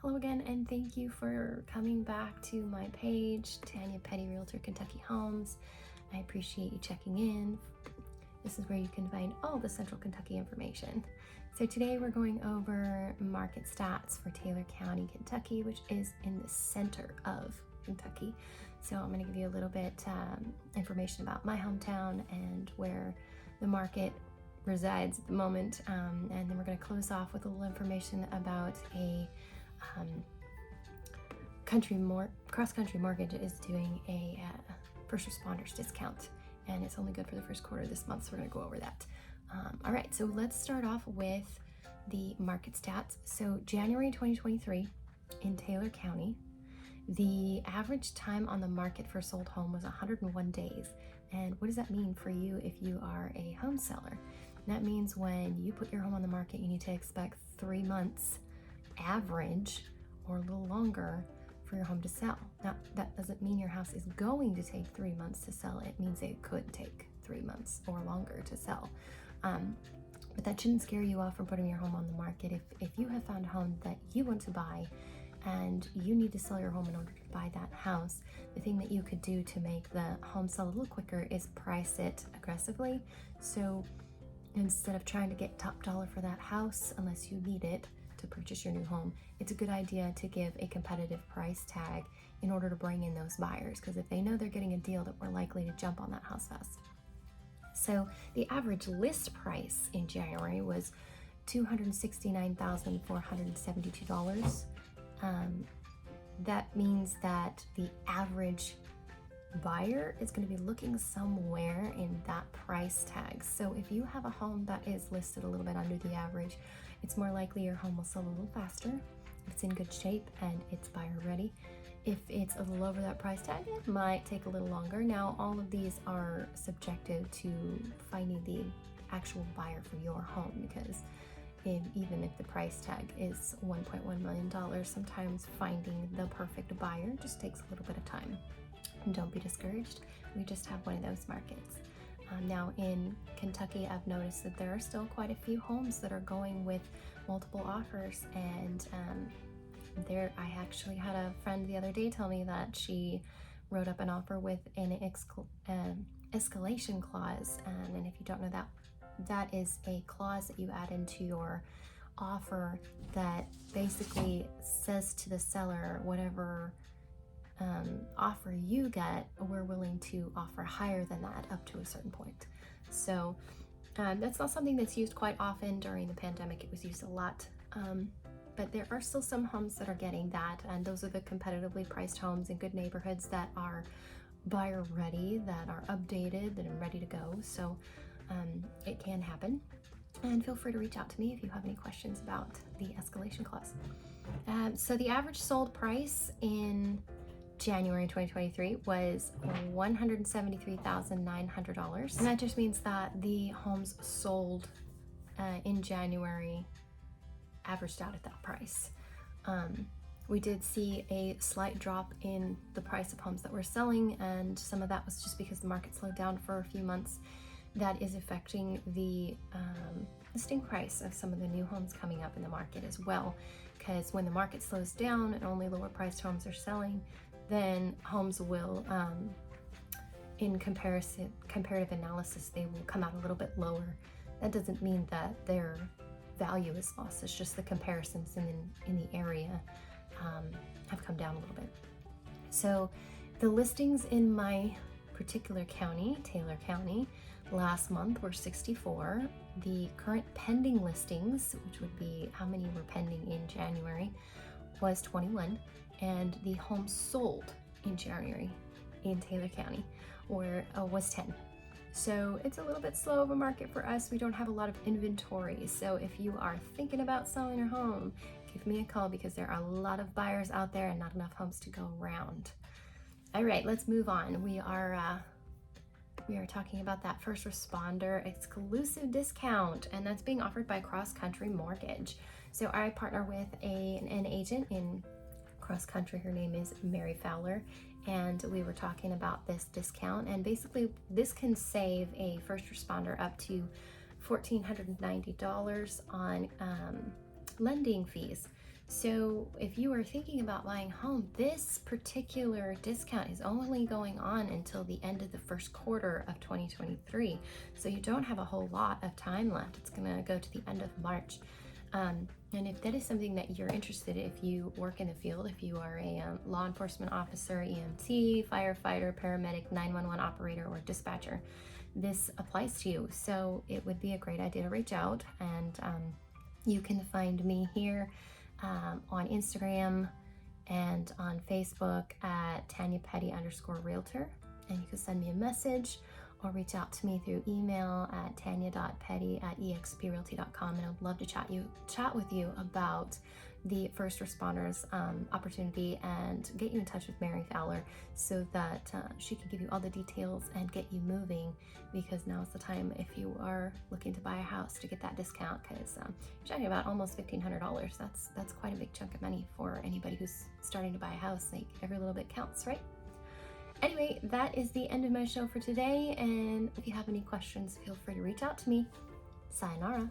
Hello again, and thank you for coming back to my page, Tanya Petty Realtor Kentucky Homes. I appreciate you checking in. This is where you can find all the Central Kentucky information. So today we're going over market stats for Taylor County, Kentucky, which is in the center of Kentucky. So I'm going to give you a little bit information about my hometown and where the market resides at the moment, and then we're going to close off with a little information about a cross-country mortgage is doing a first responders discount, and it's only good for the first quarter this month, so we're going to go over that. All right, so let's start off with the market stats. So January 2023 in Taylor County, the average time on the market for a sold home was 101 days. And what does that mean for you if you are a home seller? That means when you put your home on the market, you need to expect 3 months average or a little longer for your home to sell. Now, that doesn't mean your house is going to take 3 months to sell. It means it could take 3 months or longer to sell. But that shouldn't scare you off from putting your home on the market. If you have found a home that you want to buy and you need to sell your home in order to buy that house, the thing that you could do to make the home sell a little quicker is price it aggressively. So instead of trying to get top dollar for that house, unless you need it to purchase your new home, it's a good idea to give a competitive price tag in order to bring in those buyers, because if they know they're getting a deal, that we're likely to jump on that house fast. So the average list price in January was $269,472. That means that the average buyer is going to be looking somewhere in that price tag. So if you have a home that is listed a little bit under the average, it's more likely your home will sell a little faster if it's in good shape and it's buyer ready. If it's a little over that price tag, it might take a little longer. Now, all of these are subjective to finding the actual buyer for your home, because even if the price tag is $1.1 million, sometimes finding the perfect buyer just takes a little bit of time. And don't be discouraged. We just have one of those markets. Now in Kentucky, I've noticed that there are still quite a few homes that are going with multiple offers, and I actually had a friend the other day tell me that she wrote up an offer with an escalation clause, and if you don't know, that is a clause that you add into your offer that basically says to the seller, whatever offer you get, we're willing to offer higher than that up to a certain point. So that's not something that's used quite often. During the pandemic, it was used a lot, but there are still some homes that are getting that, and those are the competitively priced homes in good neighborhoods that are buyer ready, that are updated, that are ready to go. So it can happen, and feel free to reach out to me if you have any questions about the escalation clause. So the average sold price in January 2023 was $173,900, and that just means that the homes sold in January averaged out at that price. We did see a slight drop in the price of homes that were selling, and some of that was just because the market slowed down for a few months. That is affecting the listing price of some of the new homes coming up in the market as well, because when the market slows down and only lower priced homes are selling, then homes will, in comparative analysis, they will come out a little bit lower. That doesn't mean that their value is lost. It's just the comparisons in the area have come down a little bit. So the listings in my particular county, Taylor County, last month were 64. The current pending listings, which would be how many were pending in January, was 21. And the homes sold in January in Taylor County was 10. So it's a little bit slow of a market for us. We don't have a lot of inventory. So if you are thinking about selling your home, give me a call, because there are a lot of buyers out there and not enough homes to go around. All right, let's move on. We are talking about that first responder exclusive discount, and that's being offered by Cross Country Mortgage. So I partner with an agent in Cross Country. Her name is Mary Fowler, and we were talking about this discount, and basically this can save a first responder up to $1,490 on lending fees. So if you are thinking about buying a home, this particular discount is only going on until the end of the first quarter of 2023. So you don't have a whole lot of time left. It's gonna go to the end of March. And if that is something that you're interested in, if you work in the field, if you are a law enforcement officer, EMT, firefighter, paramedic, 911 operator, or dispatcher, this applies to you. So it would be a great idea to reach out, and you can find me here on Instagram and on Facebook at Tanya Petty _realtor. And you can send me a message or reach out to me through email at tanya.petty@exprealty.com. And I'd love to chat with you about the first responders opportunity and get you in touch with Mary Fowler so that she can give you all the details and get you moving, because now is the time if you are looking to buy a house to get that discount, because you're talking about almost $1,500. That's quite a big chunk of money for anybody who's starting to buy a house. Like, every little bit counts, right? Anyway, that is the end of my show for today, and if you have any questions, feel free to reach out to me. Sayonara.